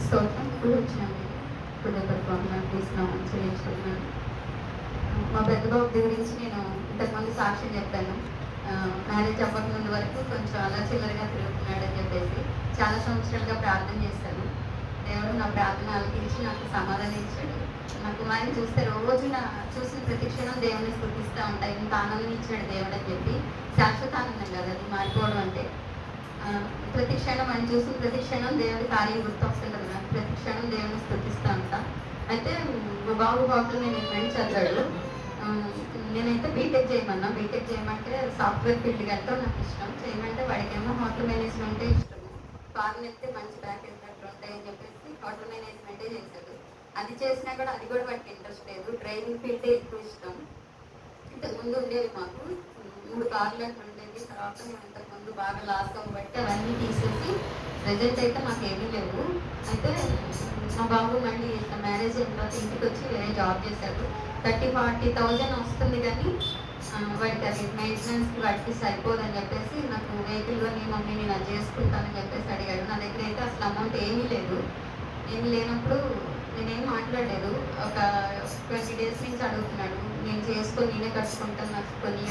స్తోత్రం. ఇప్పుడు వచ్చినాను. ఇప్పుడు తీసుకున్నామని చెల్లించుకున్నాను. మా పెద్ద బాబు గురించి నేను ఇంతకుముందు సాక్ష్యం చెప్పాను. మ్యారేజ్ అవ్వక ముందు వరకు కొంచెం అలా చిల్లరగా తిరుగుతున్నాడని చెప్పేసి చాలా సంవత్సరాలుగా ప్రార్థన చేశాను. దేవుడు నా ప్రార్థన ఆలకించి నాకు సమాధానం ఇచ్చాడు. నా కుమారుని చూస్తే రోజు చూసిన ప్రతి క్షణం దేవుని స్తుతిస్తూ ఉంటాయి. ఇంత ఆనందం ఇచ్చాడు దేవుడు అని చెప్పి. శాశ్వత ఆనందం కదా అది మారిపోవడం అంటే. ప్రతి క్షణం అని చూసిన ప్రతి క్షణం దేవుడి కార్యం గుర్తొస్తుంటుంది నాకు. ప్రతి క్షణం దేవుని స్తుతిస్తూ ఉంటా. అయితే మా బాబు నేను ఫ్రెండ్ చదివాడు. నేనైతే బీటెక్ చేయమంటే సాఫ్ట్వేర్ ఫీల్డ్కి వెళ్తాం నాకు ఇష్టం. చేయమంటే వాడికేమో హోటల్ మేనేజ్మెంటే ఇష్టము. ఫారెన్ అయితే మంచి ప్యాకేజ్ అట్లా ఉంటాయని చెప్పేసి హోటల్ మేనేజ్మెంటే చేశాడు. అది చేసినా కూడా అది కూడా వాడికి ఇంట్రెస్ట్ లేదు. డ్రైవింగ్ ఫీల్డే ఎక్కువ ఇష్టం. ఇంతకుముందు ఉండేవి మాకు 3 కార్లు అట్లా ఉండేవి. తర్వాత మేము ఇంతకుముందు బాగా లాస్ అవ్వబట్టి అవన్నీ తీసేసి ప్రజెంట్ అయితే మాకు ఏమీ లేవు. అయితే మా బాబు మళ్ళీ మ్యారేజ్ అయిన తర్వాత ఇంటికి వచ్చి వేరే జాబ్ చేశాడు. 30,000-40,000 వస్తుంది కానీ వాడికి అది మెయింటెనెన్స్కి వాటికి సరిపోదని చెప్పేసి నాకు వెహికల్గా నీ మమ్మీ నేను అది చేసుకుంటానని చెప్పేసి అడిగాడు. నా దగ్గర అయితే అసలు అమౌంట్ ఏమీ లేనప్పుడు నేనేం మాట్లాడలేదు. ఒక 20 డేస్ నుంచి అడుగుతున్నాడు. నేను చేసుకొని నేనే కట్టుకుంటాను, నాకు కొన్ని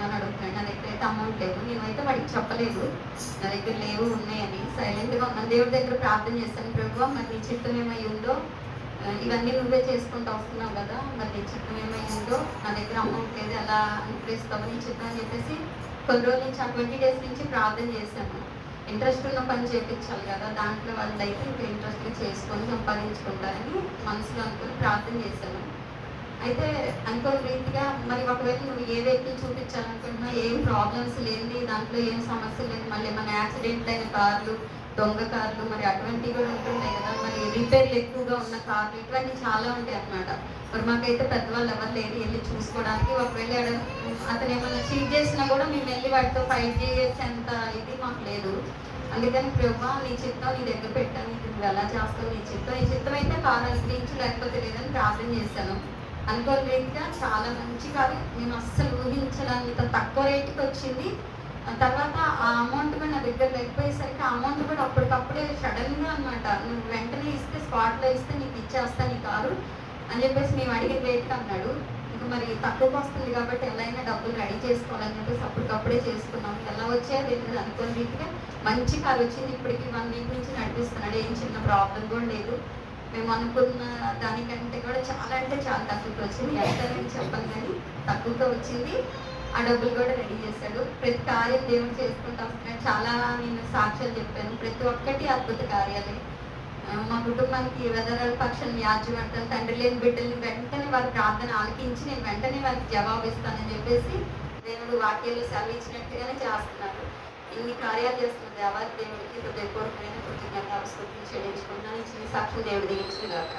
అని అడుగుతున్నాడు. నా దగ్గర అయితే అమౌంట్ లేదు. నేనైతే వాడికి చెప్పలేదు నా దగ్గర లేవు ఉన్నాయని. సైలెంట్గా ఉన్నాను. దేవుడి దగ్గర ప్రార్థన చేస్తాను. ప్రభువా మరి నీ చిత్తం ఏమై ఉందో, ఇవన్నీ నువ్వే చేసుకుంటూ వస్తున్నావు కదా, మరి నీ చిత్తం ఏమై ఉందో, నా దగ్గర అమౌంట్ లేదు, ఎలా అనుగ్రహిస్తావు నీ చిత్తం అని చెప్పేసి కొన్ని రోజుల నుంచి 20 డేస్ నుంచి ప్రార్థన చేశాను. ఇంట్రెస్ట్ ఉన్న పని చేయించాలి కదా, దాంట్లో వాళ్ళు అయితే ఇంకా ఇంట్రెస్ట్గా చేసుకొని సంపాదించుకుంటారని మనసులో అనుకుని ప్రార్థన చేశాను. అయితే అనుకోని రీతిగా మరి ఒకవేళ నువ్వు ఏ వెహికల్ చూపించాలనుకుంటున్నా ఏం ప్రాబ్లమ్స్ లేని, దాంట్లో ఏం సమస్యలు లేదు, మళ్ళీ మన యాక్సిడెంట్ అయిన కార్లు, దొంగ కార్లు మరి అటువంటివి కూడా ఉంటుంటాయి కదా, మరి రిపేర్లు ఎక్కువగా ఉన్న కార్లు ఇటువంటి చాలా ఉంటాయి అన్నమాట. మరి మాకైతే పెద్దవాళ్ళు ఎవరు లేరు వెళ్ళి చూసుకోవడానికి. ఒకవేళ అతను ఏమైనా చీట్ చేసినా కూడా మేము వెళ్ళి వాటితో ఫైట్ చేసేంత ఇది మాకు లేదు. అందుకని ప్రభా నీ చిత్తం నీ దగ్గర పెట్టాను, నువ్వు ఎలా చేస్తావు, నీ చిత్తం అయితే కారు అనుగ్రహించి లేకపోతే లేదని ప్రార్థన చేశాను. అనుకోని రీతిగా చాలా మంచి కాదు, మేము అస్సలు ఊహించడంత తక్కువ రేటుకి వచ్చింది. తర్వాత ఆ అమౌంట్ కూడా నా దగ్గర లేకపోయేసరికి ఆ అమౌంట్ కూడా అప్పటికప్పుడే సడన్గా అనమాట, నువ్వు వెంటనే ఇస్తే స్పాట్లో ఇస్తే నీకు ఇచ్చేస్తా నీ కారు అని చెప్పేసి మేము అడిగిన రేట్కి అన్నాడు. ఇంకా మరి తక్కువకి వస్తుంది కాబట్టి ఎలా అయినా డబ్బులు రెడీ చేసుకోవాలని చెప్పేసి అప్పటికప్పుడే చేసుకున్నాం. ఎలా వచ్చేది అనుకోని రీతిగా మంచి కారు వచ్చింది. ఇప్పటికి 1 వీక్ నుంచి నడిపిస్తున్నాడు. ఏం చిన్న ప్రాబ్లం కూడా లేదు. మేము అనుకున్న దానికంటే కూడా చాలా అంటే చాలా తక్కువకి వచ్చింది. ఎంతని చెప్పను కానీ తక్కువగా వచ్చింది. ఆ డబ్బులు కూడా రెడీ చేశాడు. ప్రతి కార్యం దేవుడు చేసుకుంటూ వస్తున్నాడు. చాలా నేను సాక్ష్యాలు చెప్పాను. ప్రతి ఒక్కటి అద్భుత కార్యాలే. మా కుటుంబానికి వెదరాల పక్షం వ్యాజ్యం అంటారు. తండ్రి లేని బిడ్డల్ని వెంటనే వారి ప్రార్థన ఆలకించి నేను వెంటనే వారికి జవాబు ఇస్తానని చెప్పేసి దేవుడు వాక్యాలు సెలవిచ్చినట్టుగానే చేస్తున్నారు. ఇన్ని కార్యాలు చేస్తున్న దేవాది దేవుడికి హృదయపూర్వకమైన కృతజ్ఞత స్తుతులు చెల్లించుకుంటున్నాను. ఇచ్చిన సాక్షి దేవుడు దిగించిన గాక.